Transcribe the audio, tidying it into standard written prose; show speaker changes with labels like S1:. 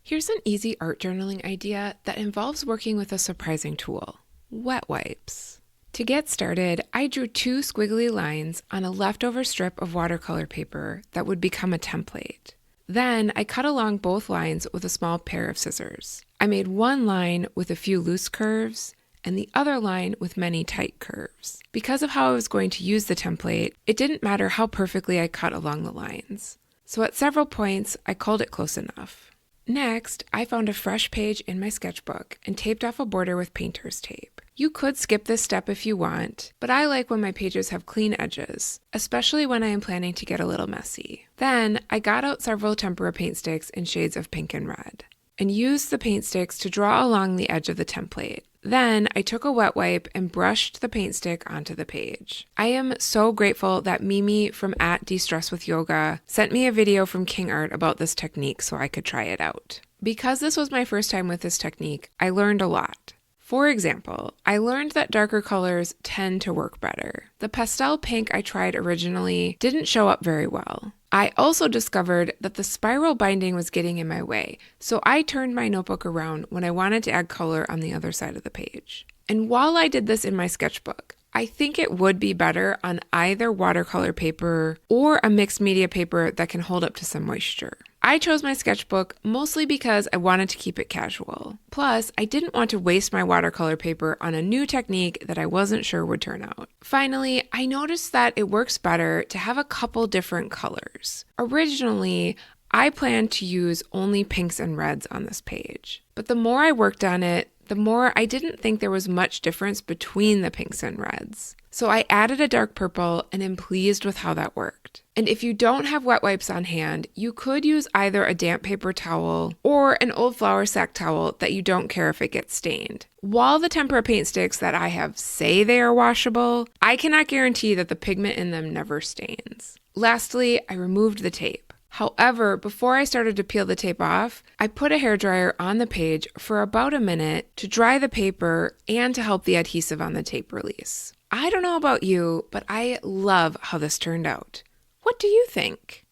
S1: Here's an easy art journaling idea that involves working with a surprising tool: wet wipes. To get started, I drew 2 squiggly lines on a leftover strip of watercolor paper that would become a template. Then I cut along both lines with a small pair of scissors. I made one line with a few loose curves and the other line with many tight curves. Because of how I was going to use the template, it didn't matter how perfectly I cut along the lines. So at several points, I called it close enough. Next, I found a fresh page in my sketchbook and taped off a border with painter's tape. You could skip this step if you want, but I like when my pages have clean edges, especially when I am planning to get a little messy. Then, I got out several tempera paint sticks in shades of pink and red, and used the paint sticks to draw along the edge of the template. Then, I took a wet wipe and brushed the paint stick onto the page. I am so grateful that Mimi from @DeStressWithYoga sent me a video from King Art about this technique so I could try it out. Because this was my first time with this technique, I learned a lot. For example, I learned that darker colors tend to work better. The pastel pink I tried originally didn't show up very well. I also discovered that the spiral binding was getting in my way, so I turned my notebook around when I wanted to add color on the other side of the page. And while I did this in my sketchbook, I think it would be better on either watercolor paper or a mixed media paper that can hold up to some moisture. I chose my sketchbook mostly because I wanted to keep it casual. Plus, I didn't want to waste my watercolor paper on a new technique that I wasn't sure would turn out. Finally, I noticed that it works better to have a couple different colors. Originally, I planned to use only pinks and reds on this page, but the more I worked on it, the more I didn't think there was much difference between the pinks and reds. So I added a dark purple and am pleased with how that worked. And if you don't have wet wipes on hand, you could use either a damp paper towel or an old flour sack towel that you don't care if it gets stained. While the tempera paint sticks that I have say they are washable, I cannot guarantee that the pigment in them never stains. Lastly, I removed the tape. However, before I started to peel the tape off, I put a hairdryer on the page for about a minute to dry the paper and to help the adhesive on the tape release. I don't know about you, but I love how this turned out. What do you think?